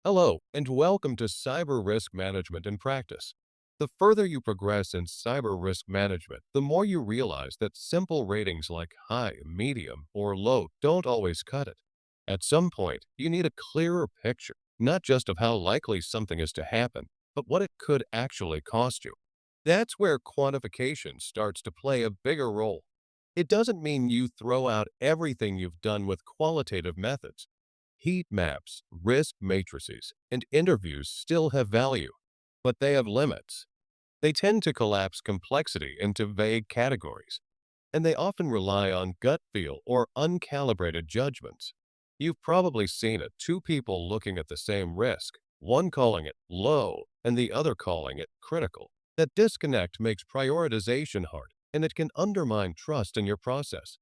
Hello, and welcome to Cyber Risk Management in Practice. The further you progress in cyber risk management, the more you realize that simple ratings like high, medium, or low don't always cut it. At some point, you need a clearer picture, not just of how likely something is to happen, but what it could actually cost you. That's where quantification starts to play a bigger role. It doesn't mean you throw out everything you've done with qualitative methods. Heat maps, risk matrices, and interviews still have value, but they have limits. They tend to collapse complexity into vague categories, and they often rely on gut feel or uncalibrated judgments. You've probably seen it: two people looking at the same risk, one calling it low and the other calling it critical. That disconnect makes prioritization hard, and it can undermine trust in your process.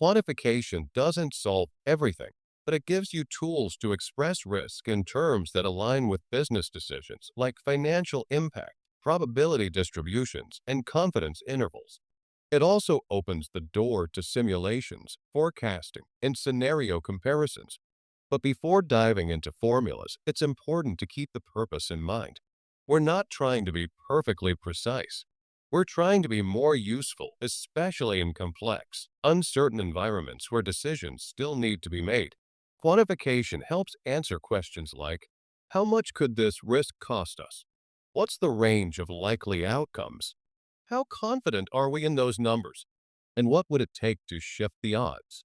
Quantification doesn't solve everything, but it gives you tools to express risk in terms that align with business decisions like financial impact, probability distributions, and confidence intervals. It also opens the door to simulations, forecasting, and scenario comparisons. But before diving into formulas, it's important to keep the purpose in mind. We're not trying to be perfectly precise. We're trying to be more useful, especially in complex, uncertain environments where decisions still need to be made. Quantification helps answer questions like: how much could this risk cost us? What's the range of likely outcomes? How confident are we in those numbers? And what would it take to shift the odds?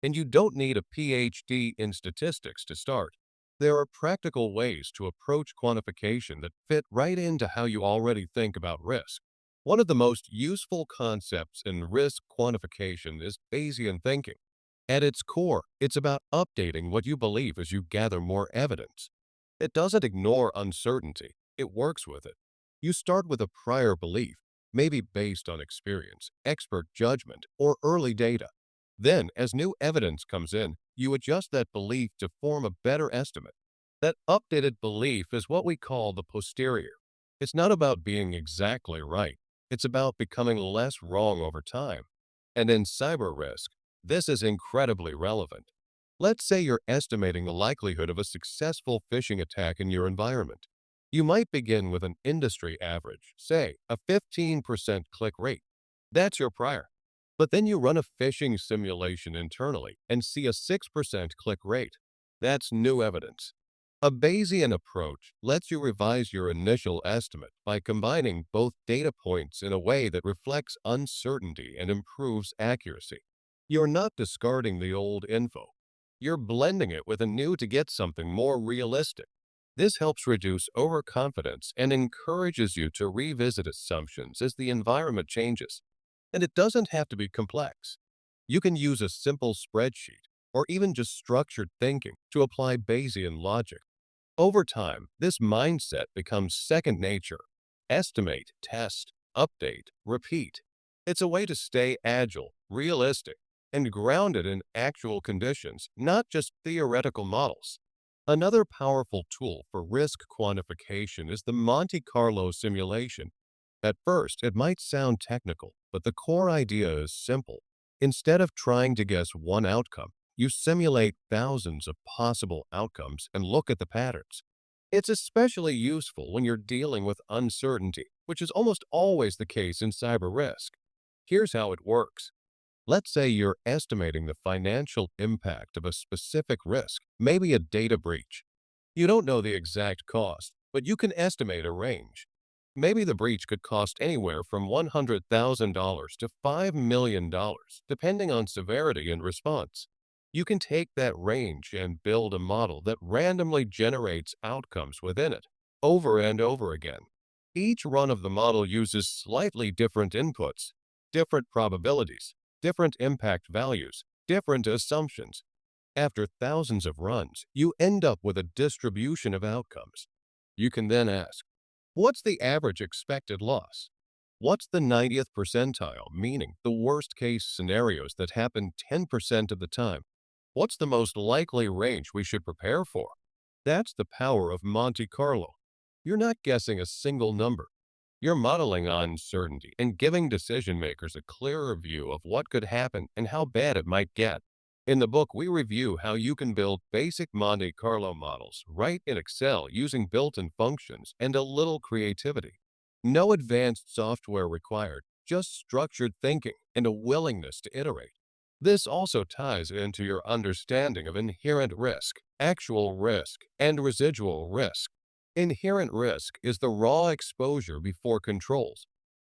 And you don't need a PhD in statistics to start. There are practical ways to approach quantification that fit right into how you already think about risk. One of the most useful concepts in risk quantification is Bayesian thinking. At its core, it's about updating what you believe as you gather more evidence. It doesn't ignore uncertainty, it works with it. You start with a prior belief, maybe based on experience, expert judgment, or early data. Then, as new evidence comes in, you adjust that belief to form a better estimate. That updated belief is what we call the posterior. It's not about being exactly right, it's about becoming less wrong over time. And in cyber risk, this is incredibly relevant. Let's say you're estimating the likelihood of a successful phishing attack in your environment. You might begin with an industry average, say a 15% click rate. That's your prior. But then you run a phishing simulation internally and see a 6% click rate. That's new evidence. A Bayesian approach lets you revise your initial estimate by combining both data points in a way that reflects uncertainty and improves accuracy. You're not discarding the old info. You're blending it with a new to get something more realistic. This helps reduce overconfidence and encourages you to revisit assumptions as the environment changes. And it doesn't have to be complex. You can use a simple spreadsheet or even just structured thinking to apply Bayesian logic. Over time, this mindset becomes second nature. Estimate, test, update, repeat. It's a way to stay agile, realistic, and grounded in actual conditions, not just theoretical models. Another powerful tool for risk quantification is the Monte Carlo simulation. At first, it might sound technical, but the core idea is simple. Instead of trying to guess one outcome, you simulate thousands of possible outcomes and look at the patterns. It's especially useful when you're dealing with uncertainty, which is almost always the case in cyber risk. Here's how it works. Let's say you're estimating the financial impact of a specific risk, maybe a data breach. You don't know the exact cost, but you can estimate a range. Maybe the breach could cost anywhere from $100,000 to $5 million, depending on severity and response. You can take that range and build a model that randomly generates outcomes within it, over and over again. Each run of the model uses slightly different inputs, different probabilities, different impact values, different assumptions. After thousands of runs, you end up with a distribution of outcomes. You can then ask, what's the average expected loss? What's the 90th percentile, meaning the worst case scenarios that happen 10% of the time? What's the most likely range we should prepare for? That's the power of Monte Carlo. You're not guessing a single number. You're modeling uncertainty and giving decision makers a clearer view of what could happen and how bad it might get. In the book, we review how you can build basic Monte Carlo models right in Excel using built-in functions and a little creativity. No advanced software required, just structured thinking and a willingness to iterate. This also ties into your understanding of inherent risk, actual risk, and residual risk. Inherent risk is the raw exposure before controls.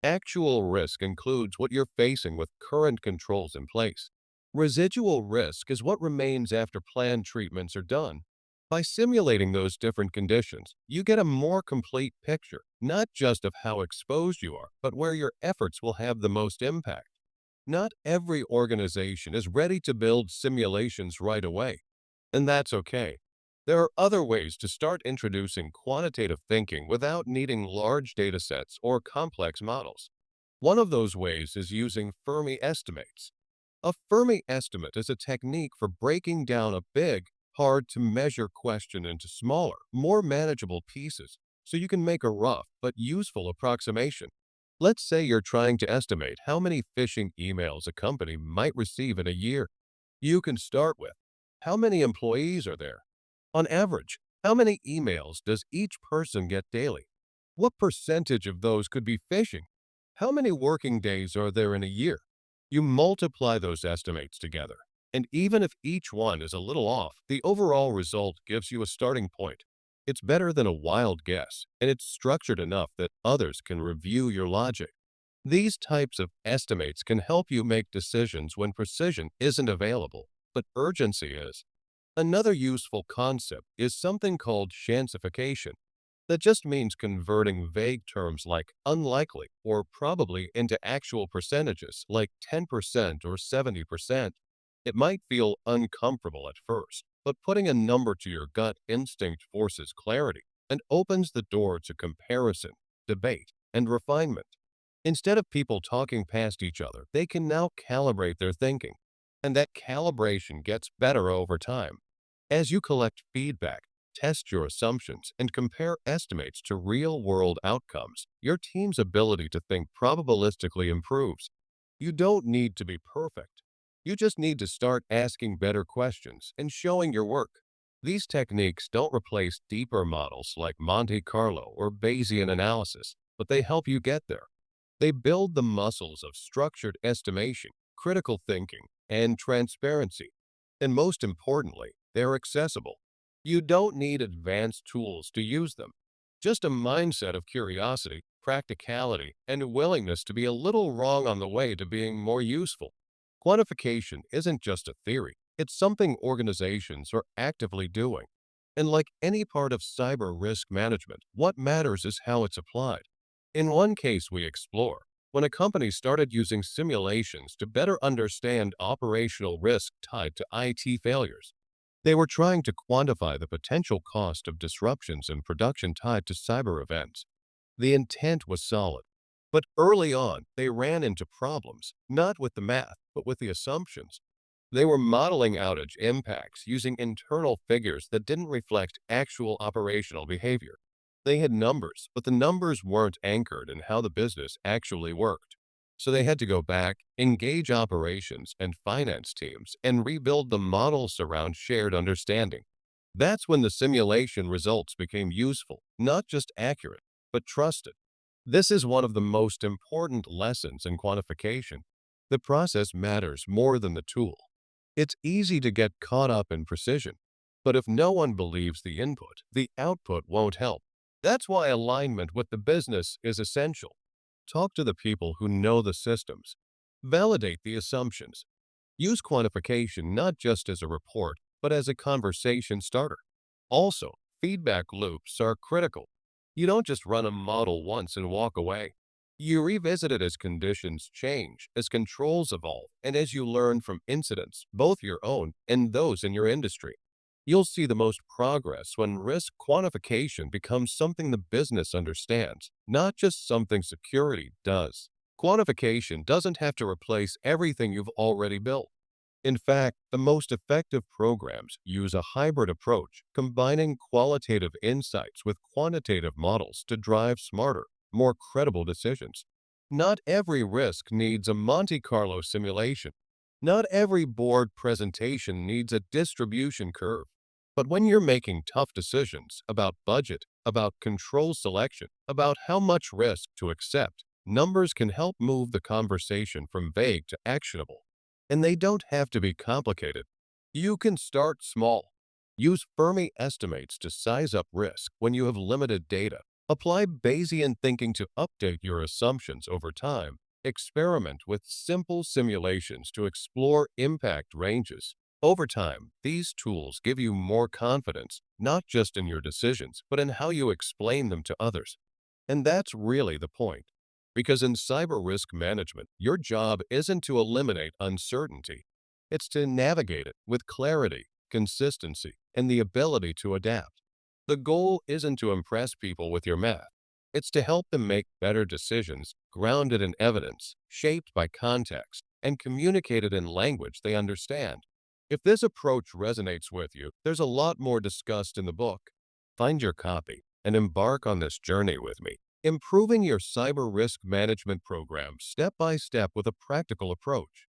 Actual risk includes what you're facing with current controls in place. Residual risk is what remains after planned treatments are done. By simulating those different conditions, you get a more complete picture, not just of how exposed you are, but where your efforts will have the most impact. Not every organization is ready to build simulations right away, and that's okay. There are other ways to start introducing quantitative thinking without needing large data sets or complex models. One of those ways is using Fermi estimates. A Fermi estimate is a technique for breaking down a big, hard to measure question into smaller, more manageable pieces so you can make a rough but useful approximation. Let's say you're trying to estimate how many phishing emails a company might receive in a year. You can start with how many employees are there? On average, how many emails does each person get daily? What percentage of those could be phishing? How many working days are there in a year? You multiply those estimates together, and even if each one is a little off, the overall result gives you a starting point. It's better than a wild guess, and it's structured enough that others can review your logic. These types of estimates can help you make decisions when precision isn't available, but urgency is. Another useful concept is something called chantification. That just means converting vague terms like unlikely or probably into actual percentages like 10% or 70%. It might feel uncomfortable at first, but putting a number to your gut instinct forces clarity and opens the door to comparison, debate, and refinement. Instead of people talking past each other, they can now calibrate their thinking, and that calibration gets better over time. As you collect feedback, test your assumptions, and compare estimates to real-world outcomes, your team's ability to think probabilistically improves. You don't need to be perfect. You just need to start asking better questions and showing your work. These techniques don't replace deeper models like Monte Carlo or Bayesian analysis, but they help you get there. They build the muscles of structured estimation, critical thinking, and transparency. And most importantly, they're accessible. You don't need advanced tools to use them. Just a mindset of curiosity, practicality, and a willingness to be a little wrong on the way to being more useful. Quantification isn't just a theory, it's something organizations are actively doing. And like any part of cyber risk management, what matters is how it's applied. In one case we explore, when a company started using simulations to better understand operational risk tied to IT failures, they were trying to quantify the potential cost of disruptions in production tied to cyber events. The intent was solid, but early on they ran into problems, not with the math, but with the assumptions. They were modeling outage impacts using internal figures that didn't reflect actual operational behavior. They had numbers, but the numbers weren't anchored in how the business actually worked. So they had to go back, engage operations and finance teams, and rebuild the models around shared understanding. That's when the simulation results became useful, not just accurate, but trusted. This is one of the most important lessons in quantification. The process matters more than the tool. It's easy to get caught up in precision, but if no one believes the input, the output won't help. That's why alignment with the business is essential. Talk to the people who know the systems. Validate the assumptions. Use quantification not just as a report, but as a conversation starter. Also, feedback loops are critical. You don't just run a model once and walk away. You revisit it as conditions change, as controls evolve, and as you learn from incidents, both your own and those in your industry. You'll see the most progress when risk quantification becomes something the business understands, not just something security does. Quantification doesn't have to replace everything you've already built. In fact, the most effective programs use a hybrid approach, combining qualitative insights with quantitative models to drive smarter, more credible decisions. Not every risk needs a Monte Carlo simulation. Not every board presentation needs a distribution curve. But when you're making tough decisions about budget, about control selection, about how much risk to accept, numbers can help move the conversation from vague to actionable. And they don't have to be complicated. You can start small. Use Fermi estimates to size up risk when you have limited data. Apply Bayesian thinking to update your assumptions over time. Experiment with simple simulations to explore impact ranges. Over time, these tools give you more confidence, not just in your decisions, but in how you explain them to others. And that's really the point. Because in cyber risk management, your job isn't to eliminate uncertainty, it's to navigate it with clarity, consistency, and the ability to adapt. The goal isn't to impress people with your math. It's to help them make better decisions grounded in evidence, shaped by context, and communicated in language they understand. If this approach resonates with you, there's a lot more discussed in the book. Find your copy and embark on this journey with me, improving your cyber risk management program step by step with a practical approach.